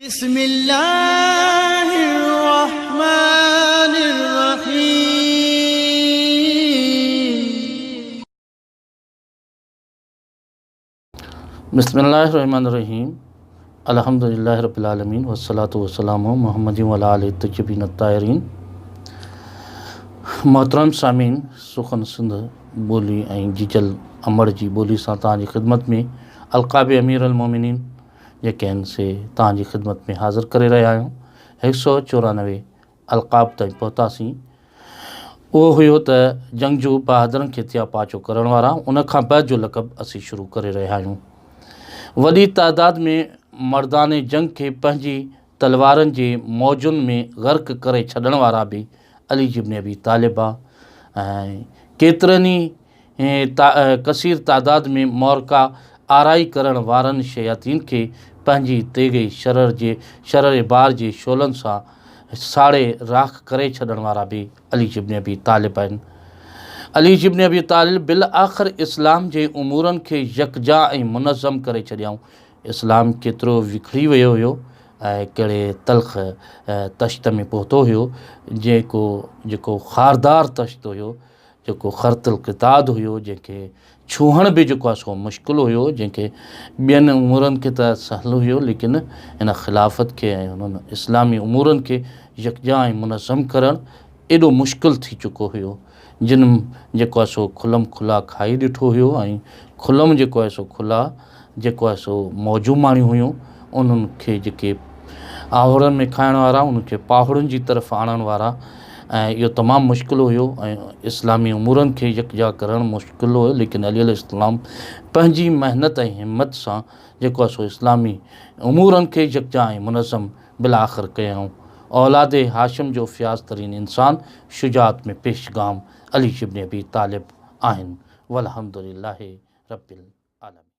बिस्मिल्लाहिर्रहमानिर्रहीम। बिस्मिल्लाहिर्रहमानिर्रहीम। अल्हम्दुलिल्लाहि रब्बिल आलमीन वस्सलातु वस्सलामु मुहम्मदिन व अला आलिहि तय्यबीन अत्ताहिरीन। मोहतरम सामीन, सुखन सिंध ॿोली ऐं जीजल अमड़ जी ॿोली सां तव्हांजी ख़िदमत में अलक़ाब अमीर अल मोमिनीन जेके आहिनि से तव्हांजी ख़िदमत में हाज़िर करे रहिया आहियूं। 194 अलक़ाब ताईं पहुतासीं। उहो हुयो त जंगजू बहादुरनि खे थिया पाचो करण वारा। उन खां बाद जो लक़ब असीं शुरू करे रहिया आहियूं। वॾी तादाद में मर्दाने जंग खे पंहिंजी तलवारनि जे मौजुनि में ग़र्क़ करे छॾण वारा बि अली इब्न अबी तालिब ऐं केतिरनि ई कसीर तादाद में मौरका आराई करण वारनि शयातीन खे पंहिंजी तेगे शरर बार जे शोलनि सां साड़े राख करे छॾण वारा बि अली इब्न अबी तालिब आहिनि। अली इब्न अबी तालिब बिल आख़िर इस्लाम जे उमूरनि खे यकजा ऐं मुनज़म करे छॾियाऊं। इस्लाम केतिरो विखिड़ी वियो हुयो ऐं कहिड़े तल्ख़ तश्त में पहुतो हुयो जेको ख़ारदार तश्त हुयो, जेको ख़र्तल किताद हुयो, जंहिंखे छूहण बि जेको आहे सो मुश्किल हुयो, जंहिंखे ॿियनि उमूरनि खे त सहल हुयो, लेकिन इन ख़िलाफ़त खे ऐं उन्हनि इस्लामी उमूरनि खे यकजा ऐं मुनज़म करणु एॾो मुश्किल थी चुको हुयो। जिन जेको आहे सो खुलम खुला खाई ॾिठो हुयो ऐं खुलम जेको आहे सो खुला जेको आहे सो मौजू माणियूं हुयूं, उन्हनि खे जेके आहुरनि में खाइण वारा, उनखे पाहुड़नि जी तरफ़ आणण वारा, ऐं इहो तमामु मुश्किल हुयो ऐं इस्लामी उमूरनि खे यकजा करणु मुश्किल हुयो। लेकिन अली अलैहिस्सलाम पंहिंजी महिनत ऐं हिमत सां जेको आहे सो इस्लामी उमूरनि खे यकजा ऐं मुनज़म बिल आख़िर कयऊं। औलादे हाशिम जो फ़याज़ तरीन इंसान शुजात में पेशगाम अली इब्न अबी तालिब आहिनि। वल्हम्दुलिल्लाहि रब्बिल आलमीन।